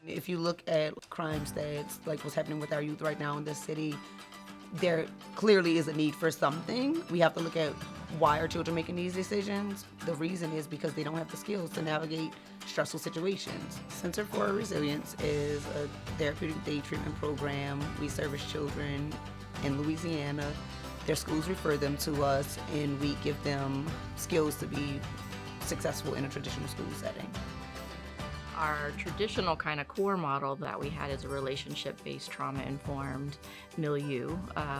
If you look at crime stats, like what's happening with our youth right now in this city, there clearly is a need for something. We have to look at why are children making these decisions. The reason is because they don't have the skills to navigate stressful situations. Center for Resilience is a therapeutic day treatment program. We service children in Louisiana. Their schools refer them to us, and we give them skills to be successful in a traditional school setting. Our traditional kind of core model that we had is a relationship-based trauma-informed milieu,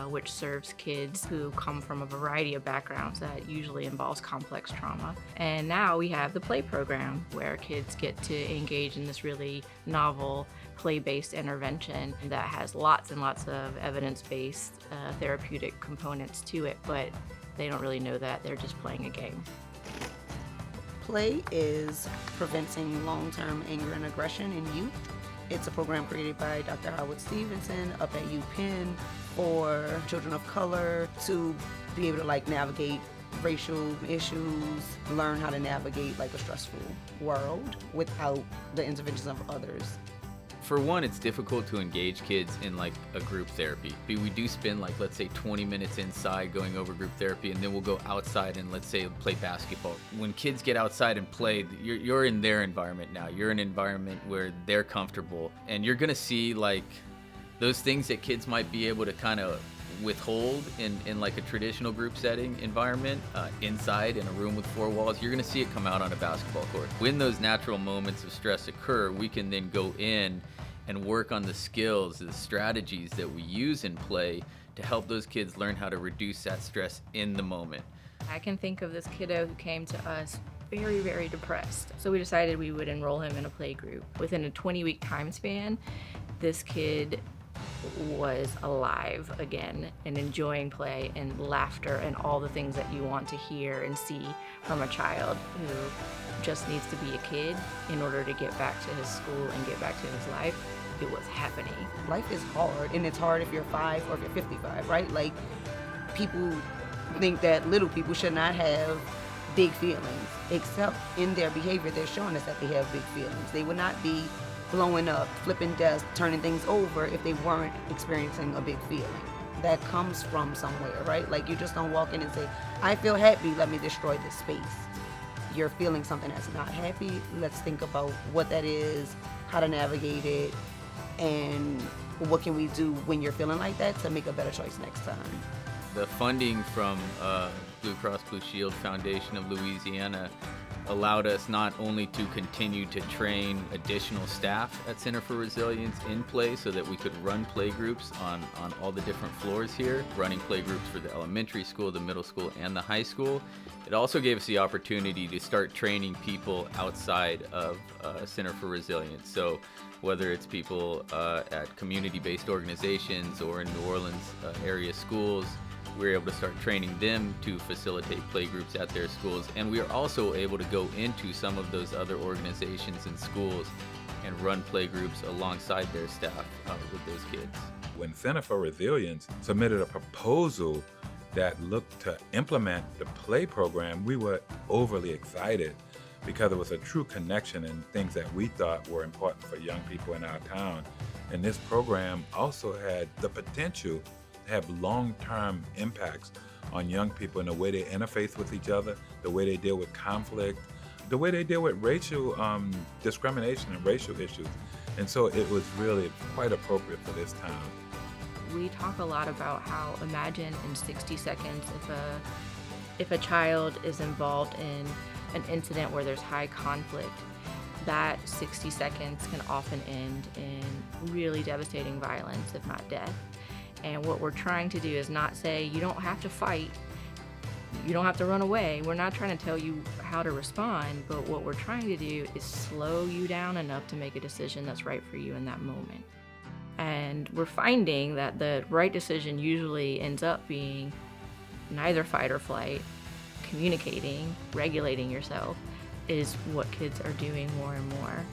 which serves kids who come from a variety of backgrounds that usually involves complex trauma. And now we have the PLAAY program where kids get to engage in this really novel play-based intervention that has lots and lots of evidence-based therapeutic components to it, but they don't really know that, they're just playing a game. PLAAY is preventing long-term anger and aggression in youth. It's a program created by Dr. Howard Stevenson up at UPenn for children of color to be able to navigate racial issues, learn how to navigate a stressful world without the interventions of others. For one, it's difficult to engage kids in a group therapy. We do spend let's say 20 minutes inside going over group therapy, and then we'll go outside and let's say play basketball. When kids get outside and play, you're in their environment now. You're in an environment where they're comfortable, and you're gonna see those things that kids might be able to kind of withhold in a traditional group setting environment, inside in a room with four walls. You're gonna see it come out on a basketball court. When those natural moments of stress occur, we can then go in and work on the skills, the strategies that we use in play to help those kids learn how to reduce that stress in the moment. I can think of this kiddo who came to us very, very depressed. So we decided we would enroll him in a play group. Within a 20-week time span, this kid was alive again and enjoying play and laughter and all the things that you want to hear and see from a child who just needs to be a kid in order to get back to his school and get back to his life. It was happening. Life is hard, and it's hard if you're 5 or if you're 55, right? People think that little people should not have big feelings, except in their behavior, they're showing us that they have big feelings. They would not be blowing up, flipping desks, turning things over if they weren't experiencing a big feeling. That comes from somewhere, right? You just don't walk in and say, I feel happy, let me destroy this space. You're feeling something that's not happy, let's think about what that is, how to navigate it, and what can we do when you're feeling like that to make a better choice next time. The funding from Blue Cross Blue Shield Foundation of Louisiana allowed us not only to continue to train additional staff at Center for Resilience in play so that we could run play groups on all the different floors here, running play groups for the elementary school, the middle school, and the high school. It also gave us the opportunity to start training people outside of Center for Resilience. So whether it's people at community-based organizations or in New Orleans area schools, we're able to start training them to facilitate play groups at their schools. And we are also able to go into some of those other organizations and schools and run play groups alongside their staff with those kids. When Center for Resilience submitted a proposal that looked to implement the PLAY program, we were overly excited because it was a true connection and things that we thought were important for young people in our town. And this program also had the potential have long-term impacts on young people in the way they interface with each other, the way they deal with conflict, the way they deal with racial discrimination and racial issues. And so it was really quite appropriate for this time. We talk a lot about how imagine in 60 seconds if a child is involved in an incident where there's high conflict, that 60 seconds can often end in really devastating violence, if not death. And what we're trying to do is not say, you don't have to fight, you don't have to run away. We're not trying to tell you how to respond, but what we're trying to do is slow you down enough to make a decision that's right for you in that moment. And we're finding that the right decision usually ends up being neither fight or flight. Communicating, regulating yourself is what kids are doing more and more.